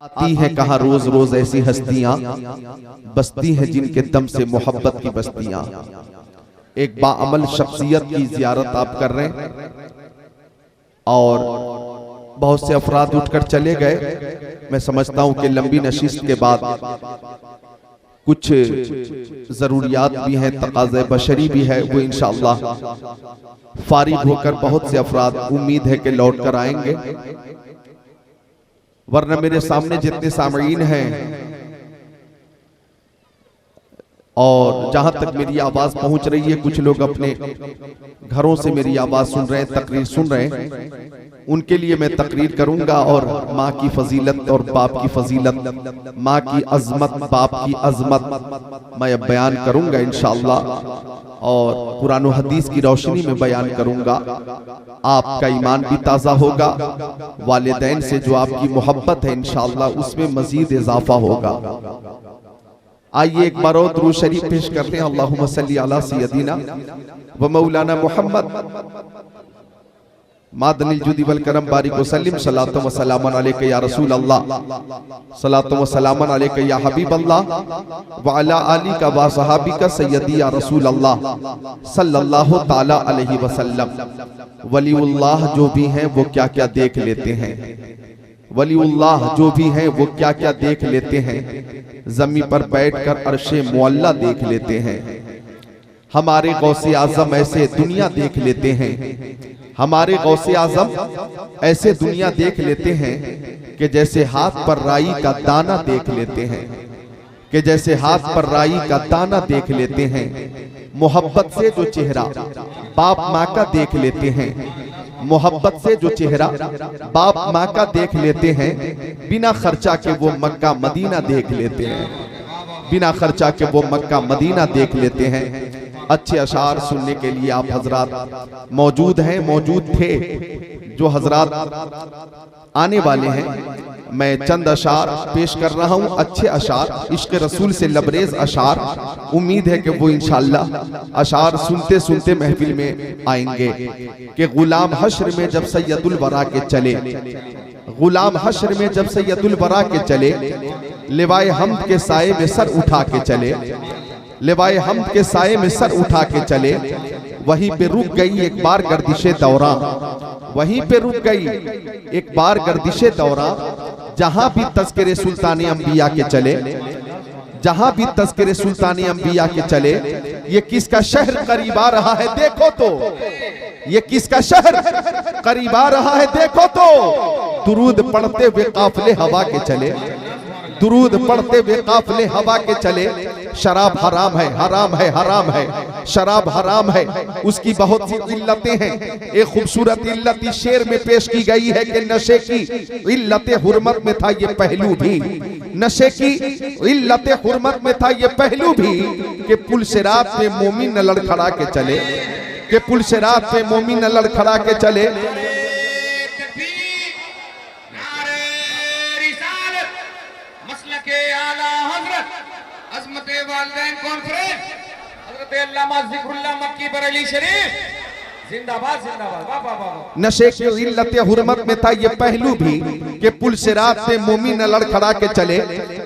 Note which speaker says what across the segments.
Speaker 1: आती है कहाँ रोज रोज ऐसी हस्तियां बसती हैं जिनके दम से मोहब्बत की बस्तियां। एक बाअमल शख्सियत की जियारत आप कर रहे हैं और बहुत से अफराद उठकर चले गए। मैं समझता हूं कि लंबी नशिस्त के बाद कुछ जरूरियात भी हैं, तकाज़े बशरी भी है, वो इंशाअल्लाह फारिग होकर बहुत से अफराद उम्मीद है कि लौट कर आएंगे। वरना मेरे सामने जितने सामईन हैं और जहां तक मेरी आवाज पहुंच रही है, कुछ लोग अपने घरों से मेरी आवाज सुन रहे हैं, तकरीर सुन रहे हैं, उनके लिए मैं तकरीर करूंगा और माँ की फजीलत और बाप की फजीलत, माँ की अजमत, बाप की अजमत मैं बयान करूंगा इंशाअल्लाह। और कुरान और हदीस की रोशनी में बयान करूंगा। आपका ईमान भी ताज़ा होगा, वालिदैन से जो आपकी मोहब्बत है इंशाअल्लाह उसमें मजीद इजाफा होगा। आइए एक बार और दुरूद शरीफ पेश करते हैं। अल्लाहुम्मा सल्ली अला सय्यदिना व मौलाना मुहम्मद मादनिल जुदी वल करम बारिक वसल्लिम सलातो व सलामन अलैका या रसूल अल्लाह, सलातो व सलामन अलैका या हबीब अल्लाह व अला आलिका व सहाबिका सय्यदी या रसूल अल्लाह सल्लल्लाहु ताला अलैहि वसल्लम। वलीउल्लाह जो भी हैं वो क्या क्या देख लेते हैं, वलीउल्लाह जो भी हैं वो क्या क्या देख लेते हैं। जमीन पर बैठकर अर्शे मुअल्ला देख लेते हैं। हमारे गौसे आजम ऐसे दुनिया देख लेते हैं, हमारे गौसे आजम ऐसे दुनिया देख लेते हैं कि जैसे हाथ पर राई का दाना देख लेते हैं, कि जैसे हाथ पर राई का दाना देख लेते हैं। मोहब्बत से जो चेहरा बाप माँ का देख लेते हैं, मोहब्बत से जो चेहरा बाप माँ का देख लेते हैं, बिना खर्चा के वो मक्का मदीना देख लेते हैं, बिना खर्चा के वो मक्का मदीना देख लेते हैं। अच्छे अशार सुनने के लिए आप हजरात मौजूद हैं, मौजूद थे, जो हजरात आने वाले हैं। मैं चंद अशार पेश कर रहा हूं, अच्छे अशार, इश्क रसूल से लबरेज अशार। उम्मीद है कि वो इंशाअल्लाह अशार सुनते सुनते महफिल में आएंगे। कि गुलाम हश्र में जब सैयदुल वरा के चले, गुलाम हश्र में जब सैयदुल वरा के चले, लिवाए हमद के साए में सर उठा के चले, लिवाए हमद के साए में सर उठा के चले। वहीं पे रुक गई एक बार गर्दिशे दौरा, वहीं पे रुक गई एक बार गर्दिशे दौरा। जहां भी तज़किरे सुल्तान अंबिया के चले, जहां भी तज़किरे सुल्तान अंबिया के चले, ये किसका शहर करीब आ रहा है देखो तो, ये किसका शहर करीब आ रहा है देखो तो। दुरूद पढ़ते हुए काफिले हवा के चले, दुरूद पढ़ते हुए काफिले हवा के चले। शराब हराम है, हराम है, हराम है, शराब हराम है, उसकी बहुत सी इल्लतें हैं। एक खूबसूरत इल्लत इस शेर में पेश की गई है कि नशे की इल्लत हुर्मत में था ये पहलू भी, नशे की इल्लत हुर्मत में था ये पहलू भी। कि पुल सिरात पे मोमिन न लड़खड़ा के चले, कि पुल सिरात पे मोमिन न लड़खड़ा के चले। जिंदाबाद जिंदाबाद, वाह वाह वाह। नशे की इल्लत हुर्मत में था ये पहलू भी कि पुल सिरात पे मोमिन लड़खड़ा के चले।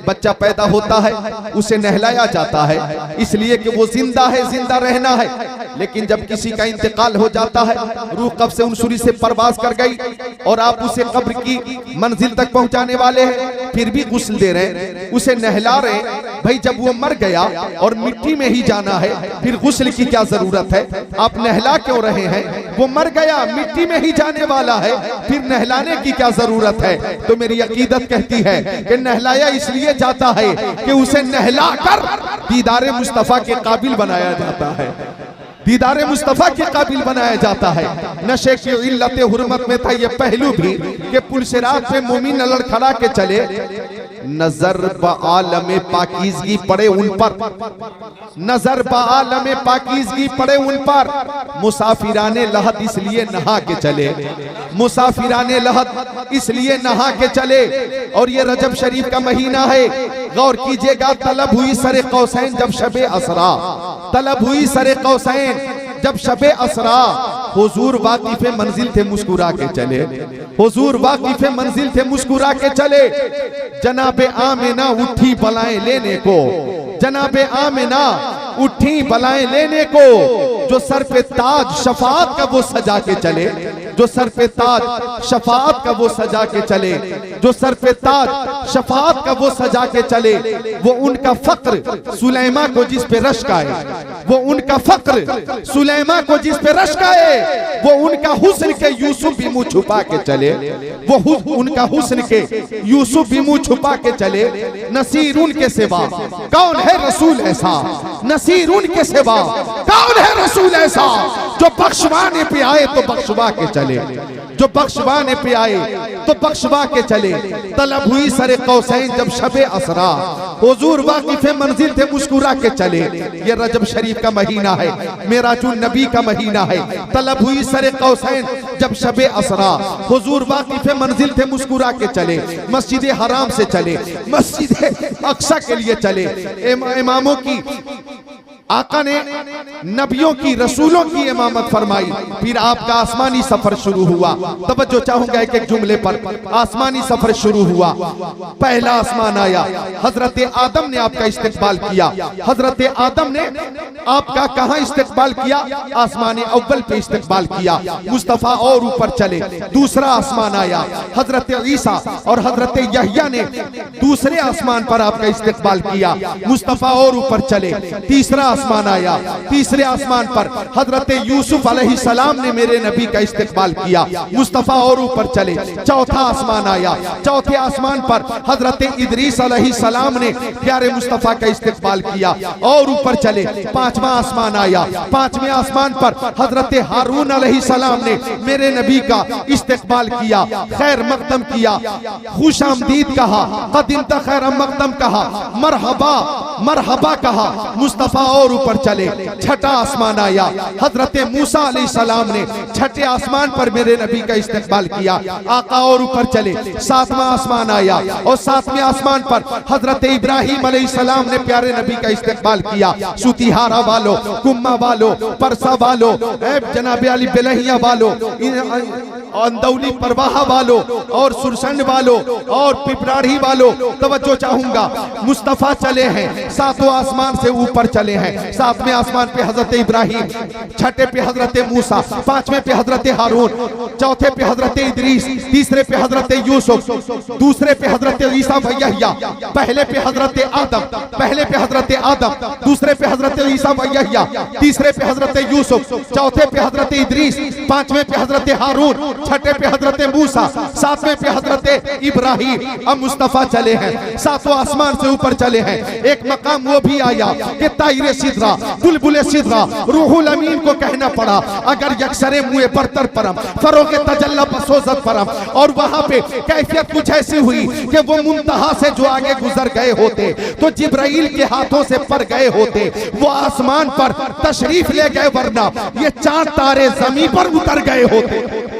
Speaker 1: बच्चा पैदा होता है, उसे नहलाया जाता है इसलिए कि वो जिंदा है, जिंदा रहना है। लेकिन जब किसी का इंतकाल हो जाता है, रूह कब से उनसुरी से परवाज कर गई और आप उसे कब्र की मंजिल तक पहुंचाने वाले हैं, फिर भी गुस्ल दे रहे, उसे नहला रहे। भाई जब वो मर गया और मिट्टी में ही जाना है, फिर गुस्ल की क्या जरूरत है? आप नहला क्यों रहे हैं? वो मर गया, मिट्टी में ही जाने वाला है, फिर नहलाने की क्या जरूरत है? तो मेरी अकीदत कहती है कि नहलाया इसलिए जाता है कि उसे नहलाकर दीदारे मुस्तफा के काबिल बनाया जाता है, दीदारे मुस्तफा के काबिल बनाया जाता है। नशे की इल्लत हुर्मत में था ये पहलू भी कि पुल सिरात पे मोमिन लड़खड़ा के चले। नजर बआलमे पाकीज़गी पड़े उन पर, नजर बआलमे पाकीज़गी पड़े उन पर। मुसाफिराने लहद इसलिए नहा के चले, मुसाफिराने लहद इसलिए नहा के चले। और ये रजब शरीफ का महीना है, गौर कीजिएगा। तलब हुई सरे कौसैन जब शबे असरा, तलब हुई सरे कौसैन जब शबे असरा। हुजूर वाकिफ़े मंजिल थे मुस्कुरा के चले, हुजूर वाकिफ़े मंजिल थे मुस्कुरा के चले। जनाबे आमिना उठी बलाएं लेने को, जनाबे आमिना उठी बलाएं लेने को, जो सर पे ताज शफाअत का वो सजा के चले, जो सर पे ताज शफाअत का वो सजा के चले, जो सर पे ताज शफाअत का वो सजा के चले। वो उनका फक्र सुलैमा को जिस पे रश्क आए, वो उनका फक्र सुलैमा को जिस पे रश्क आए, वो उनका हुस्न के यूसुफ भी मुंह छुपा के चले, वो उनका हुस्न के यूसुफ भी मुंह छुपा के चले। नसीर उनके सिवा कौन है रसूल ऐसा, नसीर उनके सिवा कौन है रसूल ऐसा, जो बख्शवाने पे आए तो बख्शवा के चले, जो बख्शवाने पे आए तो बख्शवा के चले। तलब हुई सरे कौसैन जब शबे असरा, हुजूर वाकिफ़े मंजिल थे मुस्कुरा के चले। ये रजब शरीफ का महीना है, मेराजुन नबी का महीना है। तलब हुई सरे कौसैन जब शबे असरा, हुजूर वाकिफ़े मंजिल थे मुस्कुरा के चले। मस्जिद हराम से चले, मस्जिद अक्सा के लिए चले। इमामों की आका ने नबियों की रसूलों की इमामत फरमाई, फिर आपका आसमानी सफर शुरू हुआ। तवज्जो चाहूंगा एक एक जुमले पर। आसमानी सफर शुरू हुआ, पहला आसमान आया, हजरत आदम ने आपका इस्तेकबाल किया। हजरत आदम ने आपका कहां इस्तेकबाल किया? आसमानी अव्वल पे इस्तेकबाल किया। मुस्तफा और ऊपर चले, दूसरा आसमान आया, हजरत ईसा और हजरत यहया ने दूसरे आसमान पर आपका इस्तेकबाल किया। मुस्तफा और ऊपर चले, तीसरा आसमान आया, तीसरे आसमान पर हजरत यूसुफ अलैहिस्सलाम ने मेरे नबी का इस्तेकबाल किया। मुस्तफा और ऊपर चले, चौथा आसमान आया, चौथे आसमान पर हजरत इदरीस अलैहिस्सलाम ने प्यारे मुस्तफा का इस्तेकबाल किया। और ऊपर चले, पांचवा आसमान आया, पांचवें आसमान पर हजरत हारून अलैहिस्सलाम ने मेरे नबी का इस्तेकबाल किया, खैर मकदम किया, खुश आमदीद कहा, कदिमता खैर मकदम कहा, मरहबा मरहबा कहा। मुस्तफा और ऊपर चले, छठा आसमान आया, हजरत मूसा अलैहिस्सलाम ने छठे आसमान पर मेरे नबी का इस्तेकबाल किया। आका और ऊपर चले, सातवां आसमान आया और सातवें आसमान पर हजरत इब्राहिम अलैहिस्सलाम ने प्यारे नबी का इस्तेकबाल किया। सुतिहारा वालों, कुम्मा वालों, परसा वालों, जनाब अली बिलहिया वालों, अंदौली परवाहा वालों और सुरसंड वालों और पिपराड़ी वालों, तवज्जो चाहूंगा। मुस्तफा चले हैं, सातों आसमान से ऊपर चले हैं। सातवें आसमान पे हजरत इब्राहिम, छठे पे हजरत मूसा, पांचवें पे हजरत हारून, चौथे पे हजरत इदरीस, तीसरे पे हजरत यूसुफ, दूसरे पे हजरत ईसा व यहया, पहले पे हजरत आदम, पहले पे हजरत आदम, दूसरे पे हजरत ईसा व यहया, तीसरे पे हजरत यूसुफ, चौथे पे हजरत इदरीस, पांचवें पे हजरत हारून, छठे पे हजरत मूसा, सातवें पे हजरत इब्राहिम। अब मुस्तफा चले हैं, सातों आसमान से ऊपर चले हैं। एक मकाम वो भी आया कि ताइरे सिदरा, बुलबुले सिदरा, रूहुल अमीन को कहना पड़ा अगर यक्सरे मुए बरतर परम, फरोगे तजल्ला बसोजत परम। और वहां पे कैफियत कुछ ऐसी हुई कि वो मुंतहा से जो आगे गुजर गए होते तो जिब्राइल के हाथों से पर गए होते, वो आसमान पर तशरीफ ले गए, वरना ये चांद तारे जमीन पर उतर गए होते।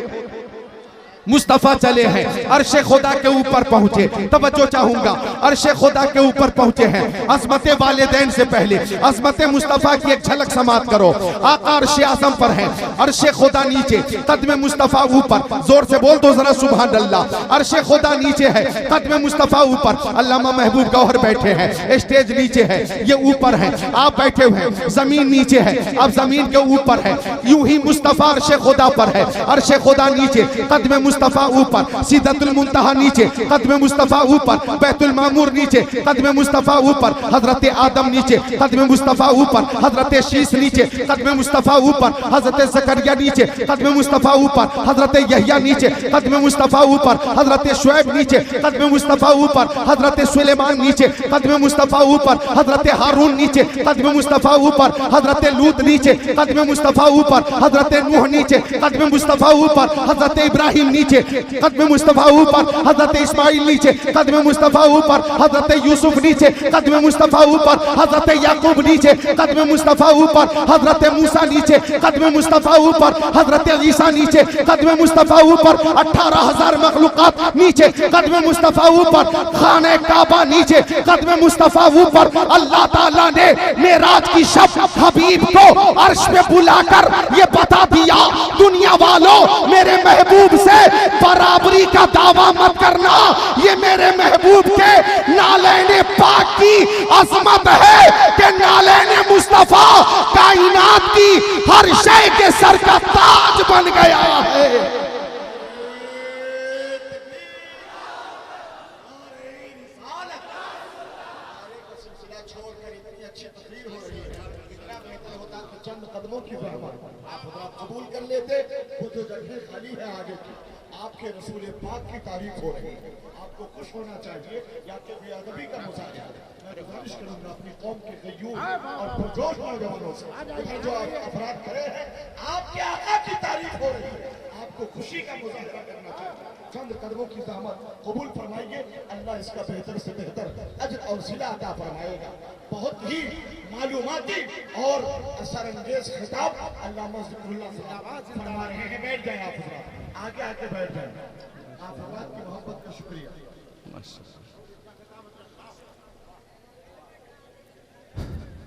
Speaker 1: मुस्तफा चले हैं, अर्शे खुदा के ऊपर पहुंचे। तवज्जो चाहूंगा, अर्शे खुदा के ऊपर पहुंचे हैं। अज़मत वालिदैन से पहले अज़मत मुस्तफा की एक झलक समात करो। आका अर्शे आज़म पर हैं, अर्शे खुदा नीचे, कदम मुस्तफा ऊपर। जोर से बोल दो जरा सुभान अल्लाह। अर्शे खुदा नीचे है, कदम मुस्तफा ऊपर। अल्लामा महबूब गौहर बैठे हैं, स्टेज नीचे है, ये ऊपर है, आप बैठे हुए हैं। जमीन नीचे है, अब जमीन के ऊपर है। यूं ही मुस्तफा अर्शे खुदा पर है, अर्शे खुदा नीचे, कदम मुस्तफा ऊपर, सिदतुल मुंतहा नीचे, कदम मुस्तफा ऊपर, बैतुल मामूर नीचे, कदम मुस्तफा ऊपर, हजरत आदम नीचे, कदम मुस्तफा ऊपर, हजरत शीश नीचे, कदम मुस्तफा ऊपर, हजरत जकरिया नीचे, कदम मुस्तफा ऊपर, हजरत यहया नीचे, कदम मुस्तफा ऊपर, हजरत शुएब नीचे, कदम मुस्तफा ऊपर, हजरत सुलेमान नीचे, कदम मुस्तफा ऊपर, हजरत हारून नीचे, कदम मुस्तफा ऊपर, हजरत लूत नीचे, कदम मुस्तफा ऊपर, हजरत नूह नीचे, कदम मुस्तफा ऊपर, हजरत इब्राहिम नीचे, कदम मुस्तफा ऊपर, हजरत इस्माइल नीचे, कदम मुस्तफा ऊपर, हजरत यूसुफ नीचे, कदम मुस्तफा ऊपर, हजरत याकूब नीचे, कदम मुस्तफा ऊपर, हजरत मूसा नीचे, कदम मुस्तफा ऊपर, हजरत ईसा नीचे, कदम मुस्तफा ऊपर, 18,000 मखलूकात नीचे, कदम मुस्तफा ऊपर, खाने काबा नीचे, कदम मुस्तफा ऊपर। अल्लाह ताला ने मेराज की शब हबीब को अर्श पे बुलाकर ये बता दिया, दुनिया वालों मेरे महबूब से बराबरी का दावा मत करना, ये मेरे महबूब के नालैने पाक की अजमत है कि नालैने मुस्तफा कायनात की हर शय के सर का ताज बन गया है।
Speaker 2: चंद कदमों की ज़हमत आप कबूल कर लेते, वो जो जगह खाली है आगे की, आपके रसूल पाक की तारीफ हो रही है, आपको खुश होना चाहिए। या कि बेअदबी का मुजाहिरा मैं गुजारिश करूंगा अपनी कौम के गयूर और पुरजोश नौजवानों से, लेकिन जो आप अपराध करे हैं, आपके आका की तारीफ हो रही है, आपको खुशी का मुजाहिरा करना चाहिए। चंद कदमों की ज़हमत कबूल फरमाइए, अल्लाह इसका बेहतर से बेहतर अजर और सिला अता फरमाएगा। बहुत ही मालूमाती और असरअंगेज खिताब अल्लामा ज़िक्रुल्लाह साहब फरमा रहे हैं। बैठ जाए आप हज़रात, आगे आके बैठ जाए। आप हज़रात की मोहब्बत का शुक्रिया।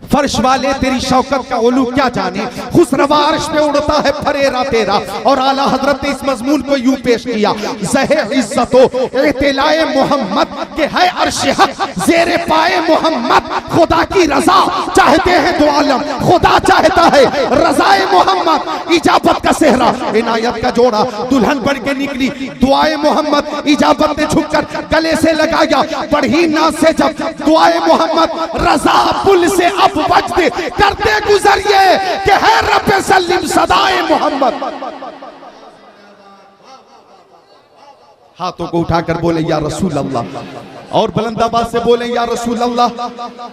Speaker 1: फर्श वाले तेरी शौकत का ओलू क्या जाने, खुसरवा अर्श पे उड़ता है फरेरा तेरा। और आला हजरत ने इस मजमून को यूं पेश किया, ज़हे इज्जतो एतलाए मोहम्मद के है अर्श हक ज़ेरे पाए मोहम्मद। खुदा की रजा चाहते हैं दो आलम, खुदा चाहता है रजाए मोहम्मद। इजाबत का सेहरा इनायत का जोड़ा दुल्हन बन के निकली, दुआए मोहम्मद इजाबत ने झुककर गले से लगाया। बढ़ी नाज से जब दुआए मोहम्मद, रजा पुल से अब बजते करते गुजरिए कि है रब सल्लिम सदाए मोहम्मद। हाथों को उठाकर बोले या रसूल अल्लाह, और बुलंद आवाज से बोले या रसूल अल्लाह।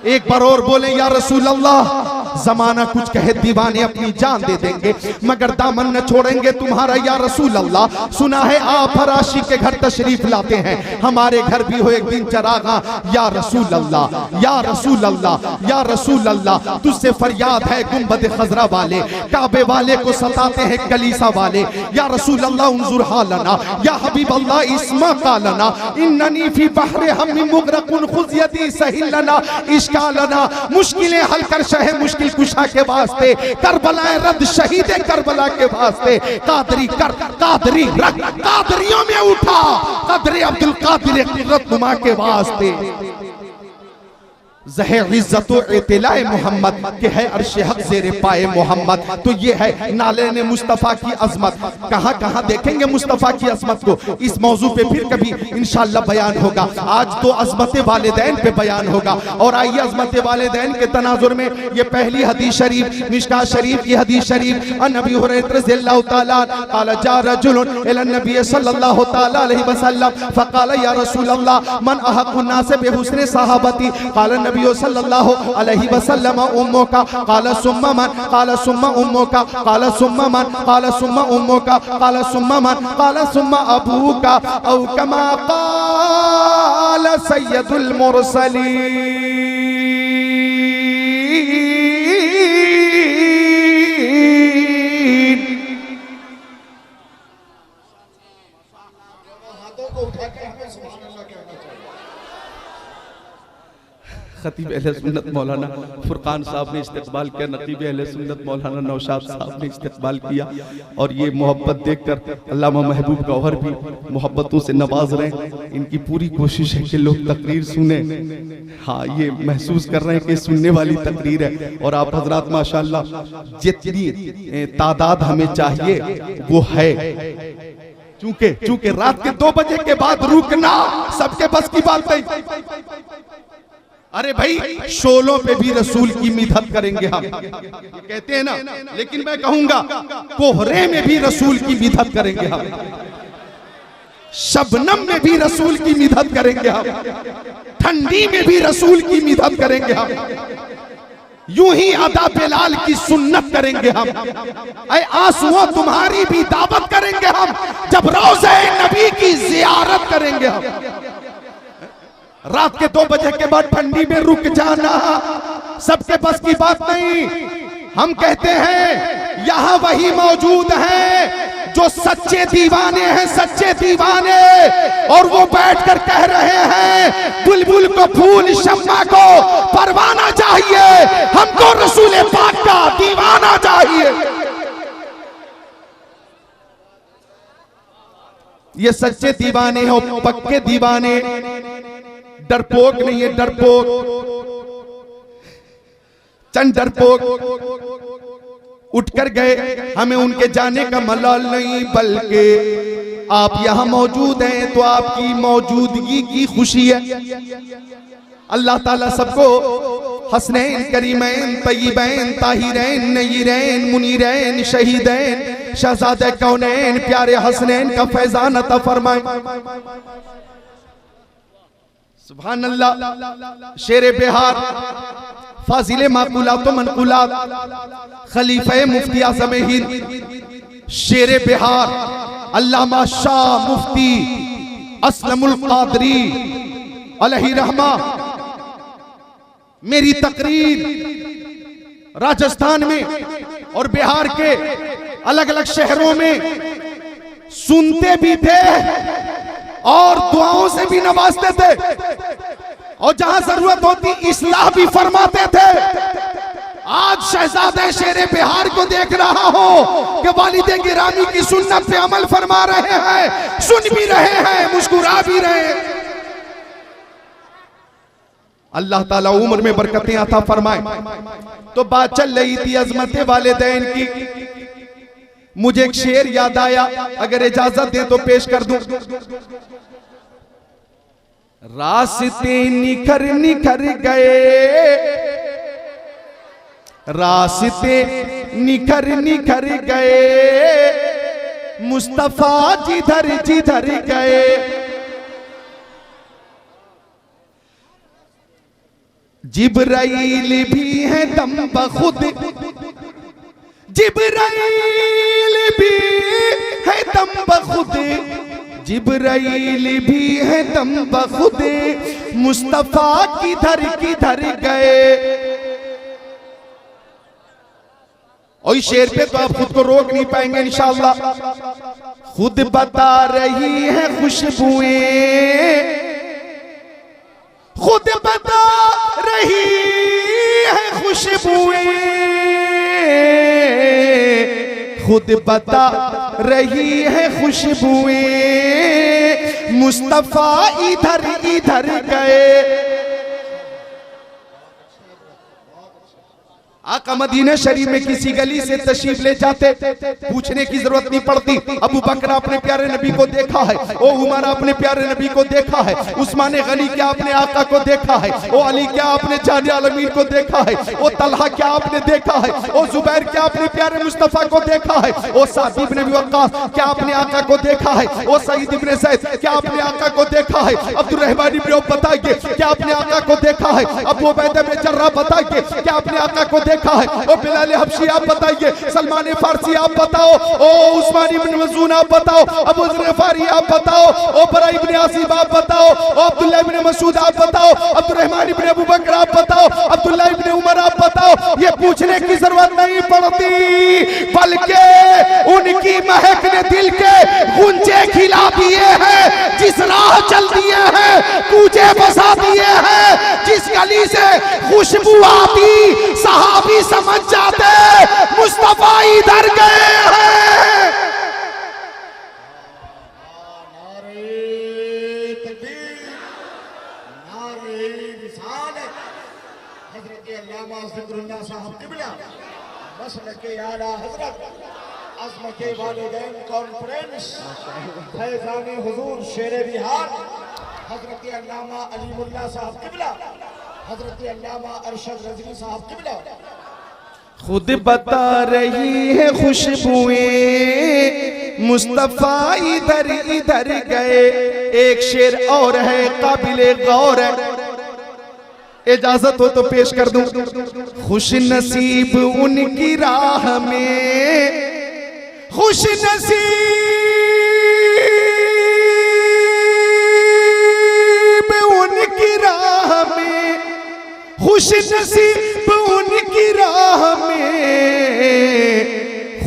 Speaker 1: एक बार और बोले या रसूल अल्लाह। जमाना कुछ कहे दीवाने अपनी जान दे देंगे मगर दामन न छोड़ेंगे तुम्हारा या रसूल अल्लाह। सुना है आप फराशी के घर तशरीफ लाते हैं, हमारे घर भी हो एक दिन चरागा या रसूल अल्लाह, या रसूल अल्लाह, या रसूल अल्लाह। तुझसे फरियाद है गुंबद खजरा वाले, काबे वाले को सताते हैं कलीसा वाले। या रसूल अल्लाह उन्जुर हालना, या हबीब अल्लाह इस्मा कालना, इन्ननी फी बहरे हम्मी मुगरकुन खुज़यती सहिलना इश्कालना। मुश्किलें हल कर शहे मुश्किल कुशा के वास्ते, करबलाए रद शहीदे करबला के वास्ते। कादरी कर कादरी रख, कादरियों में उठा कदरे अब्दुल कादिर क़ुदरतनुमा के वास्ते। ज़हे इज़्ज़तो इत्तिलाए मोहम्मद के है अर्श हक ज़ेरे पाए मोहम्मद। तो ये है नालेने मुस्तफ़ा की अज़मत। कहाँ कहाँ देखेंगे मुस्तफ़ा की अज़मत को, इस मौजू पे फिर कभी इंशाअल्लाह बयान होगा। आज तो अज़मत वालिदैन पे बयान होगा। और आइए अज़मत वालिदैन के तनाजुर में ये पहली हदीस शरीफ, मिशकात शरीफ की हदीस शरीफ। अन अबी हुरैरा रज़ियल्लाहु तआला क़ाल जा रजुलुन इला नबी सल्लल्लाहु तआला अलैहि वसल्लम फ़क़ाल या रसूल अल्लाह मन अहक़्क़ुन नास बिहुस्नि सहाबती। क़ाल नबी सल्लल्लाहु अलैहि वसल्लम उम्मुका क़ाल सुम्मा मन क़ाल सुम्मा उम्मुका क़ाल सुम्मा मन क़ाल सुम्मा उम्मुका क़ाल सुम्मा मन क़ाल सुम्मा अबूका औ कमा क़ाल सय्यदुल मुरसलीन। खतीब अहले सुन्नत मौलाना फुरकान साहब ने इस्तेक़बाल किया, नकीब अहले सुन्नत मौलाना नौशाद साहब ने इस्तेक़बाल किया। और ये मोहब्बत देखकर अल्लामा महबूब गौहर भी मोहब्बतों से नवाज रहे हैं। इनकी पूरी कोशिश है कि लोग तकरीर सुने। हाँ, ये महसूस कर रहे हैं कि सुनने वाली तकरीर है। और आप हजरात माशाअल्लाह जितनी तादाद हमें चाहिए वो है। चूंकि रात के 2 बजे के बाद रुकना सबके बस की बात नहीं। अरे भाई, शोलों पे भी रसूल की मिदहत करेंगे हम, कहते हैं ना। लेकिन मैं कहूंगा कोहरे में भी रसूल की मिदहत करेंगे हम, शबनम में भी रसूल की मिदहत करेंगे हम, ठंडी में भी रसूल की मिदहत करेंगे हम। यूं ही अदा बिलाल की सुन्नत करेंगे हम। ऐ आंसुओं तुम्हारी भी दावत करेंगे हम, जब रोज़े नबी की जियारत करेंगे हम। रात के 2 बजे के बाद ठंडी में रुक जाना सबके बस की बात नहीं। हम कहते हैं यहां वही मौजूद हैं जो सच्चे दीवाने हैं, सच्चे दीवाने, और वो बैठकर कह रहे हैं बुलबुल को फूल, शम्मा को परवाना चाहिए, हमको रसूल पाक का दीवाना चाहिए। ये सच्चे दीवाने हो, पक्के दीवाने, डरपोक नहीं है, डरपोक चंद डरपोक उठकर गए, हमें उनके जाने का मलाल नहीं, बल्कि आप यहां मौजूद हैं तो आपकी मौजूदगी की खुशी है। अल्लाह ताला सबको हसनैन, करीमैन, तय्यबैन, ताहिरैन, नय्यरैन, मुनीरैन, शहीदैन, शहजादे कौनैन, प्यारे हसनैन का फैजान अता फरमाए। सुभान अल्लाह। शेरे बिहार, फाजिले माकुलात व मनकुलात, खलीफे मुफ्ती आज़म हिंद, शेरे बिहार अल्लामा शाह मुफ्ती असलमुल कादरी अलैहि रहमा। मेरी तकरीर राजस्थान में और बिहार के अलग अलग शहरों में सुनते भी थे और दुआओं से भी नवाजते थे, और जहां जरूरत होती इस्लाह भी फरमाते थे। आज शहजादे शेरे बिहार को देख रहा हूं कि वालिदे गिरामी की सुन्नत पे अमल फरमा रहे हैं, सुन भी रहे हैं, मुस्कुरा भी रहे हैं। अल्लाह ताला उम्र में बरकतें अता फरमाए। तो बात चल रही थी अजमत वालिदैन की, मुझे एक शेर याद आया, अगर इजाजत दे तो पेश कर दूं। रास्ते निखर निखर गए, रास्ते निखर निखर गए, मुस्तफा जिधर जिधर गए। जिब्राइल भी है दम बखुद, जिब्राइल भी है दम बखुद, जिब्राइल भी है दम बखुद, मुस्तफा किधर किधर गए। और इस शेर पे तो आप खुद को रोक नहीं पाएंगे इंशाअल्लाह। खुद बता रही है खुशबुएं, खुद बता रही है खुशबुएं, खुद बता रही है खुशबुएं, मुस्तफा इधर इधर गए। आका मदीना शरीफ में किसी गली से तशरीफ ले जाते, पूछने की जरूरत नहीं पड़ती। अबू बकर अपने प्यारे नबी को देखा है, ओ उमर अपने प्यारे नबी को देखा है, उस्मान गनी क्या अपने आका को देखा है, ओ अली क्या अपने जान आलमीन को देखा है, ओ तलहा क्या आपने देखा है, ओ जुबैर क्या अपने प्यारे मुस्तफा को देखा है, ओ साद इब्न अबी वक्कास क्या अपने आका को देखा है, ओ सईद इब्न ज़ैद क्या अपने आका को देखा है, अब्दुल रहमान इब्न औफ बताइए क्या अपने आका को देखा है, अबू उबैदा बिन जर्राह बताइए क्या अपने आका को देखा है, ओ बिलाल हबशी आप बताइए, सलमान फारसी आप बताओ, ओ उस्मान इब्न मज़ून आप बताओ, अबू ज़र ग़िफ़ारी आप बताओ, ओ बरा इब्न आसिब आप बताओ, ओ अब्दुल्लाह इब्न मसूद आप बताओ, अब्दुल रहमान इब्न अबू बकर आप बताओ, अब्दुल्लाह इब्न उमर आप बताओ। ये पूछने की जरूरत नहीं पड़ती, बल्कि उनकी महक ने दिल के गुंजे खिला दिए हैं, जिस राह चल दिए हैं कूचे बसा दिए हैं, जिस गली से खुशबू आती सहाबी समझ जाते मुस्तफा इधर गए हैं।
Speaker 2: नारे तकबीर, नारे रिसालत। हजरत अल्लामा ज़िक्रुल्लाह साहब क़िबला मसलके आला हजरत अज़मत वालिदैन कॉन्फ्रेंस फैज़ान हुजूर शेरे बिहार हजरत अल्लामा अलीमुल्लाह साहब क़िबला, हजरत अल्लामा अरशद रज़वी साहब क़िबला।
Speaker 1: खुद बता रही है खुशबुएं, मुस्तफा इधर इधर गए। एक शेर और है काबिले गौर है, इजाजत हो तो पेश कर दूं। खुश नसीब उनकी राह में, खुश नसीब उनकी राह में, खुश नसीब उनकी राह में,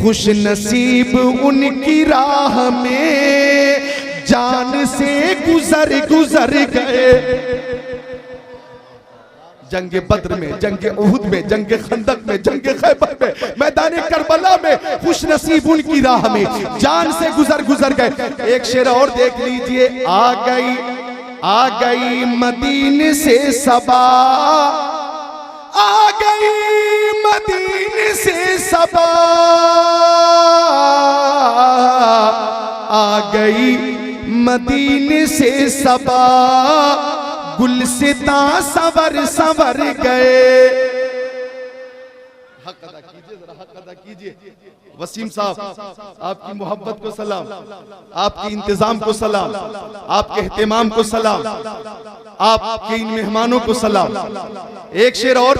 Speaker 1: खुश नसीब उनकी राह में जान से गुजर गए। जंगे बद्र में, जंगे उहुद में, जंगे खंदक में, जंगे खैबर में, मैदान करबला में, खुश नसीब उनकी राह में जान से गुजर गए। एक शेर और देख लीजिए। आ गई मदीने से सबा, आ गई मदीने से सबा, आ गई मदीने से सबा, गुलसिता सवर गए। हक अदा कीजिए, जरा हक अदा कीजिए। वसीम साहब, आपकी मोहब्बत को सलाम, आपके इंतजाम को सलाम, आपके एहतिमाम को सलाम, आपके इन मेहमानों को सलाम। एक शेर और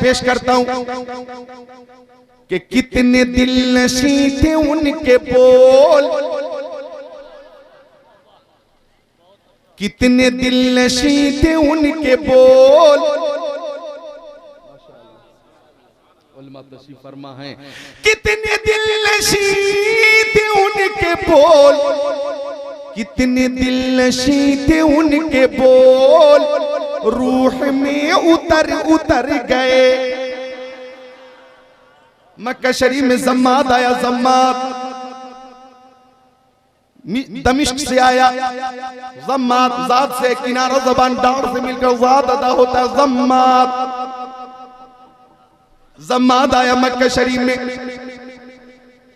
Speaker 1: पेश करता हूं कि कितने दिल नशी थे उनके बोल, कितने दिल नशी थे उनके बोल। फरमा है कितने दिल नशी थे उनके बोल, कितने दिल नशी थे उनके बोल, रूह में उतर गए। मक्का शरीफ में जम्माद आया, जम्माद दमिश्क से आया। जम्माद ज़ाद से किनारा ज़बान डार से मिलकर ज़ाद अदा होता है जम्माद। जम्माद आया मक्का शरीफ में,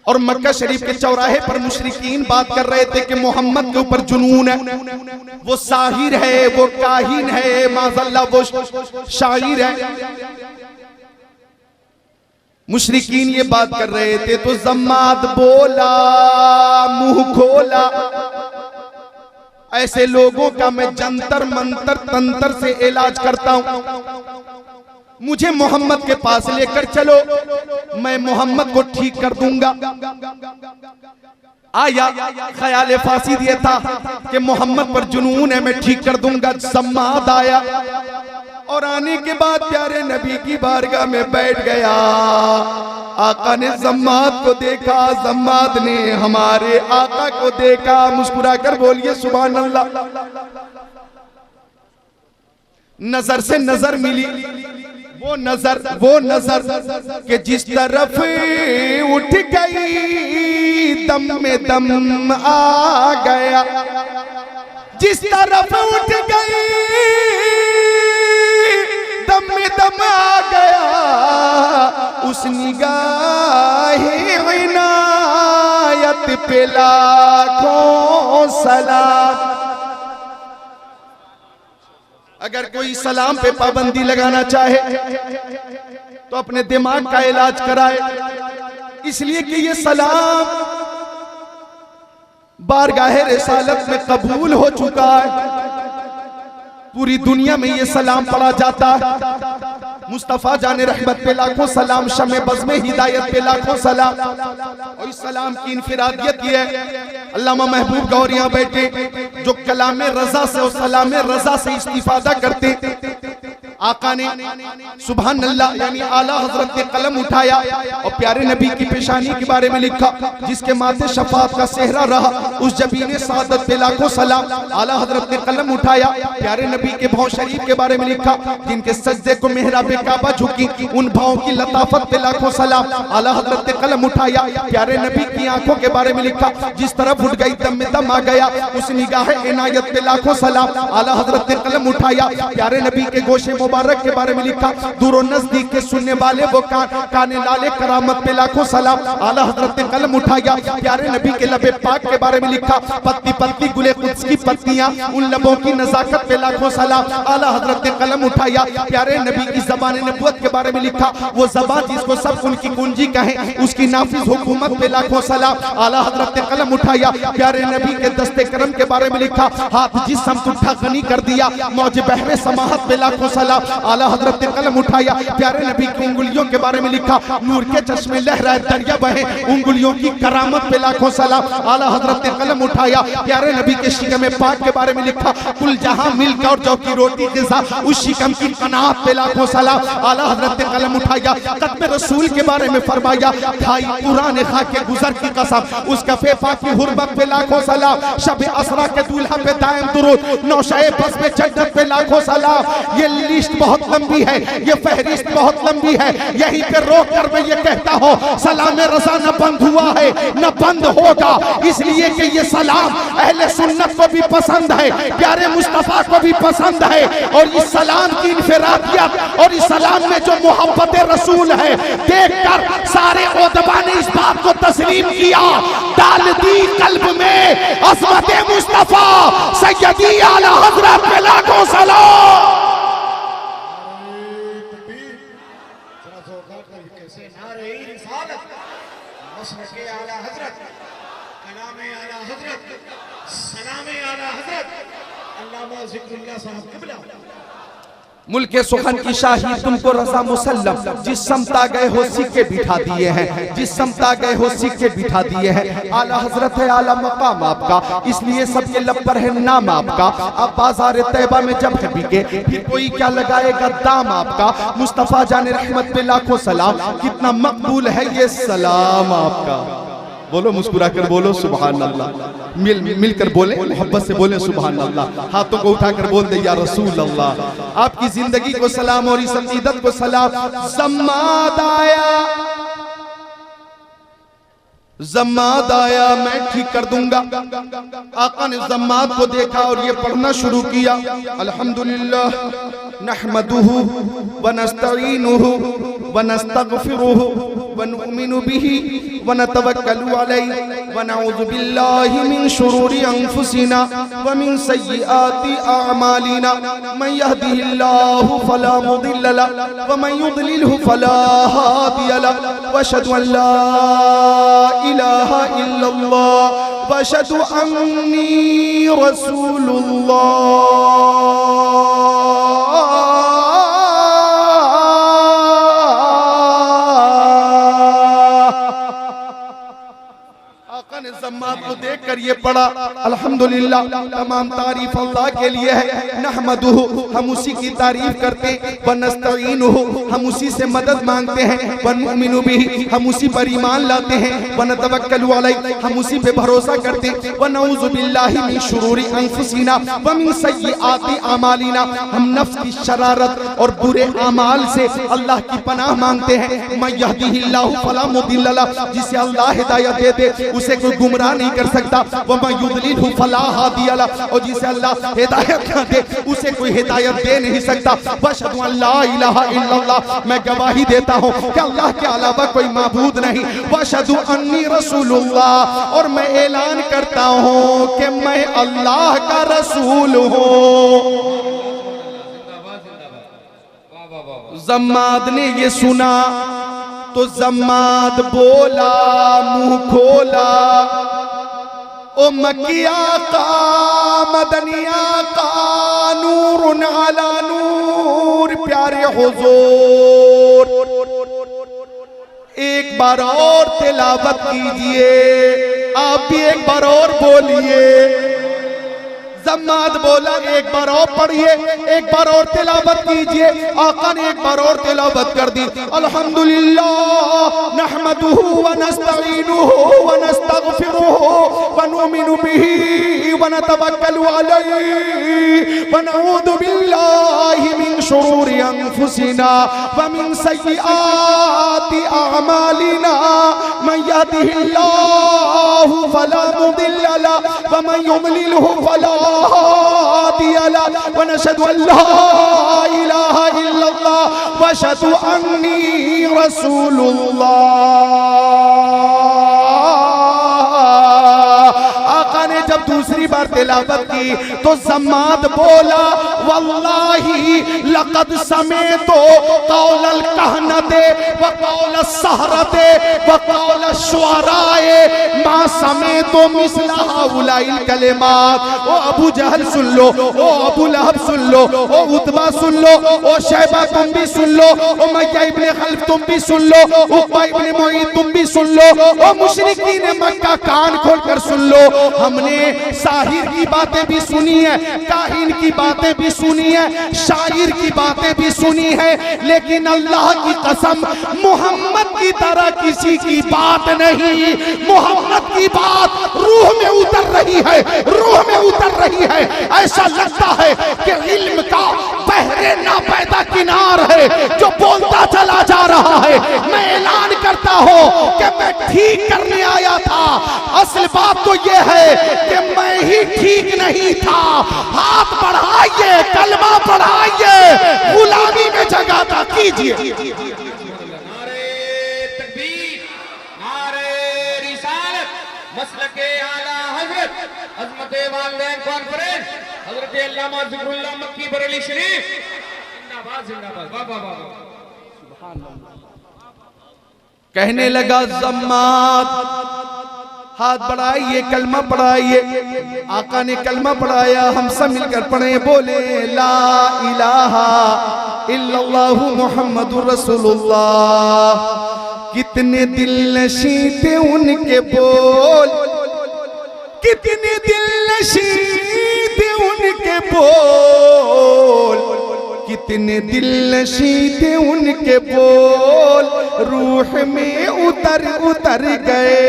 Speaker 1: और मक्का शरीफ के चौराहे पर मुशरिकीन बात कर रहे थे कि मोहम्मद के ऊपर जुनून है, वो साहिर है, वो काहिन है, माज़अल्लाह वो शायर है। मुशरिकीन ये बात कर रहे थे तो जम्माद बोला, मुंह खोला, ऐसे लोगों का मैं जंतर मंतर तंत्र से इलाज करता हूं, मुझे मोहम्मद के पास लेकर चलो, मैं मोहम्मद को ठीक कर दूंगा। आया, ख्याल फांसी दिया था कि मोहम्मद पर जुनून है, मैं ठीक कर दूंगा। जम्माद आया और आने के बाद प्यारे नबी की बारगाह में बैठ गया। आका ने जम्माद को देखा, जम्माद ने हमारे आका को देखा, मुस्कुराकर बोलिए सुभान अल्लाह। नजर से नजर मिली, वो नजर कि जिस तरफ उठ गई दम में दम आ गया, जिस तरफ उठ गई दम में दम आ गया, उस निगाहे इनायत पे लाखों सलाम। अगर कोई सलाम पे पाबंदी लगाना चाहे तो अपने दिमाग का इलाज कराए, इसलिए कि ये सलाम बारगाहे रिसालत में कबूल हो चुका है। पूरी दुनिया में ये सलाम पढ़ा जाता है। मुस्तफा जाने रहमत पे लाखों सलाम, शमे बज़ में हिदायत पे लाखों सलाम। और इस सलाम की इनफिरादियत ये है, अल्लामा महबूब गौर यहाँ बैठे जो कलाम रजा से और सलाम रजा से इस्तिफादा करते। आका ने सुभान अल्लाह यानी आला हजरत ने कलम उठाया और प्यारे नबी की पेशानी के बारे में लिखा, जिसके माथे शफाअत का सेहरा रहा, उस जबीने सादत पे लाखों सलाम। आला हजरत ने कलम उठाया, प्यारे नबी के भाव शरीफ के बारे में लिखा, जिनके सज्दे को मेहराबे काबा झुकी, उन भावों की लताफत पे लाखों सलाम। आला हजरत ने कलम उठाया, प्यारे नबी की आंखों के बारे में लिखा, जिस तरफ उठ गई दम में दम आ गया, उस निगाह इनायत पे लाखों सलाम। आला हजरत ने कलम उठाया, प्यारे नबी के गोशे मुबारक के बारे में लिखा, दूर नजदीक के सुनने वाले वो काने लाले करामत पे लाखों सलाम। आला हजरत ने कलम उठाया, प्यारे नबी के लबे पाक के बारे में लिखा, पत्ती पत्ती गुले कुद्स की पत्तियां, उन लबों की नजाकत पे लाखों सलाम। आला हजरत ने कलम उठाया, प्यारे नबी की ज़बान नबुव्वत के बारे में लिखा, वो ज़बान जिसको सब उनकी कुंजी कहें, उसकी नाफिज हुकूमत पे लाखों सलाम। आला हजरत ने कलम उठाया, प्यारे नबी के दस्ते करम के बारे में लिखा, हाथ जिस हम उठा गनी कर दिया, मौज बहरे समाहत पे लाखों सलाम। सलाम। आला हजरत ने कलम उठाया, प्यारे नबी की उंगलियों के बारे में लिखा, नूर के चश्मे लहराए दरिया बहे, उंगलियों की करामत पे लाखों सलाम। आला हजरत ने कलम उठाया, प्यारे नबी के शिकम पाक के बारे में लिखा, कुल जहां मिल्क और जौ की रोटी के साथ उस शिकम की कनात पे लाखों सलाम। आला हजरत ने कलम उठाया, कदम रसूल के बारे में फरमाया, खाई कुरान खा के गुजर की कसम, उसका फेफा की हुर्मत पे लाखों सलाम। शब असरा के दूल्हा पे दायम दुरूद, नौशाए बस पे जन्नत पे लाखों सलाम। ये लिस्ट बहुत लंबी है, ये फहरिस्त बहुत लंबी है, यहीं पे रोक कर मैं ये कहता हूँ, सलाम रज़ा न बंद हुआ है न बंद होगा, इसलिए कि ये सलाम अहले सुन्नत को भी पसंद है, प्यारे मुस्तफा को भी पसंद है। और इस सलाम की इनफिरादियत और इस सलाम में जो मोहब्बत रसूल है, देखकर सारे उदबा ने इस बात को तस्लीम किया, डाल दी कल्ब में अज़मत मुस्तफा सैयदी आला हज़रत पे लाखों सलाम।
Speaker 2: कैसे नारे रिसालत, मसलके आला हज़रत, कलामे आला हज़रत, सलामे आला हज़रत, अल्लामा ज़िक्रुल्लाह साहब क़िबला।
Speaker 1: मुल्क सुखन की शाही तुमको रज़ा मुसल्लम, जिस समता गए हो सिक्के बिठा दिए हैं, जिस समता गए हो सिक्के बिठा दिए हैं। आला हजरत है, आला मकाम आपका, इसलिए सबके लब पर है नाम आपका। अब बाजार तैयबा में जब है बिके, फिर कोई क्या लगाएगा दाम आपका। मुस्तफ़ा जाने रहमत पे लाखों सलाम, कितना मकबूल है ये सलाम आपका। बोलो, मुस्कुरा कर बोलो सुभान अल्लाह। मिलकर बोले, मोहब्बत से बोले सुभान अल्लाह। हाथों को उठाकर बोल दे या रसूल अल्लाह। आपकी जिंदगी को सलाम और इस अकीदत को सलाम। ज़म्माद आया, ज़म्माद आया, मैं ठीक कर दूंगा। आका ने ज़म्माद को देखा और ये पढ़ना शुरू किया, अल्हम्दुलिल्लाह नहमदुहु व नस्तईनुहु व नस्तगफिरुहु व नुमिनु बिही व नतवक्कलु अलैहि व नऊज़ु बिल्लाहि मिन शुरूरि अनफुसिना व मिन सय्यिआति अअमालिना। मन यहदिहिल्लाहु फला मुदिल्ल लहु व मन युद्लिलहु फला हादिय लहु व अशहदु अन ला इलाहा इल्लल्लाह व अशहदु अन्नी रसूलुल्लाह। ज़म्माद को देखकर ये पढ़ा, अल्हम्दुलिल्लाह तमाम तारीफ अल्लाह के लिए है। नहमदुहु, हम उसी की तारीफ करते हैं, व नस्तईनुहु, हम उसी से मदद मांगते हैं, व नुमिनु बिही, हम उसी पर ईमान लाते हैं, व नतवक्कलु अलैहि, हम उसी पे भरोसा करते हैं, व नऊज़ु बिल्लाहि मिन शुरूरि अनफुसिना व मिन सय्यिआति अमालिना, हम नफ्स की शरारत और बुरे अमाल से अल्लाह की पनाह मांगते हैं। मन यहदिहिल्लाहु फला मुदिल्ल लहु, जिसे अल्लाह हिदायत दे दे उसे कोई गुमराह नहीं कर सकता। व मन युद्लिलहु फला हादिय लहु, और जिसे अल्लाह हिदायत न दे उसे कोई हिदायत दे नहीं सकता। व अशहदु अन ला इलाहा इल्लल्लाह, मैं गवाही देता हूँ कि अल्लाह के अलावा कोई माबूद नहीं। व अशहदु अन्नी रसूलुल्लाह, और मैं ऐलान करता हूँ कि मैं अल्लाह का रसूल हूँ। ज़म्माद ने ये सुना तो ज़म्माद बोला, मुंह खोला, ओ मकिया का मदनिया का नूरुन अला नूर, प्यारे हुजूर एक बार और तिलावत कीजिए, आप भी एक बार और बोलिए। ज़म्माद बोला, एक बार और पढ़िए, एक बार और तिलावत कीजिए। आका ने एक बार और तिलावत कर दी, अल्हम्दुलिल्लाह नहमदुहु व नस्तईनुहुु व नस्तगफिरुहु व नुमिनु बिही व नतवक्कलु अलैहि व नऊज़ु बिल्लाहि मिन शुरूरि अनफुसिना व मिन सय्यिआति अअमालिना। मन यहदिहिल्लाहु फला मुदिल्ल लहु व मन युद्लिलहु फला हादिय लहु व नशहदु अन ला इलाहा इल्लल्लाह व अशहदु अन्नी रसूलुल्लाह। आका ने जब दूसरी बार तिलावत की तो ज़म्माद बोला, वल्लाही लक़द समेतो क़ौलल कहनते व क़ौलस सहरते व क़ौलश शुअराए मा समेतो मिस्ला हाउलाइल कलिमात। ओ अबू जहल सुन लो, ओ अबू लहब सुन लो, ओ उतबा सुन लो, ओ शैबा तुम भी सुन लो, ओ उमय्या इब्ने खल्फ तुम भी सुन लो, उक़बा इब्ने मुईद तुम भी सुन लो, ओ मुशरिकीन मक्का कान खोलकर सुन लो। हमने साहिर की बातें भी सुनी है, काहिन की बातें भी सुनी है, शायर की बातें भी सुनी है, लेकिन अल्लाह की कसम मोहम्मद की तरह किसी की बात नहीं। मोहम्मद की बात रूह में उतर रही है, रूह में उतर रही है। ऐसा लगता है कि इल्म का बहरे नापैदा किनार है जो बोलता चला जा रहा है। मैं ऐलान करता हूं कि मैं ठीक करने आया था। असल बात तो यह है कि मैं ही ठीक नहीं था। हाथ बढ़ाइए, कलमा पढ़ाइए, गुलामी में जगह कीजिए।
Speaker 3: नारे तकबीर, नारे रिसालत, मसलके आला हजरत, अज़मते वालिदैन कॉन्फ्रेंस, हजरत अल्लामा ज़िक्रुल्लाह मक्की बरेली शरीफ, जिंदाबाद जिंदाबाद, वाह वाह वाह।
Speaker 1: कहने लगा जम्मात, हाथ बढ़ाइए, कलमा पढ़ाइए। आका ने कलमा पढ़ाया, हम सब मिलकर पढ़े, बोले ला इलाहा इल्लल्लाहु मुहम्मदुर रसूलुल्लाह। कितने दिल नशीं थे उनके बोल, कितने दिल नशीं थे उनके बोल, कितने दिल नशीं थे उनके बोल, रूह में उतर उतर गए।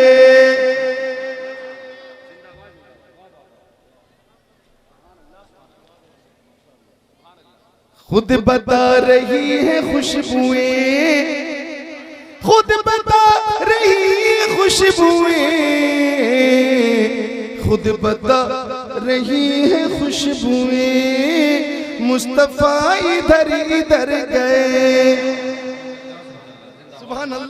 Speaker 1: खुद बता रही है खुशबुएं, खुद बता रही है खुशबुएं, खुद बता रही है खुशबुएं, मुस्तफा इधर इधर गए। सुभान अल्लाह।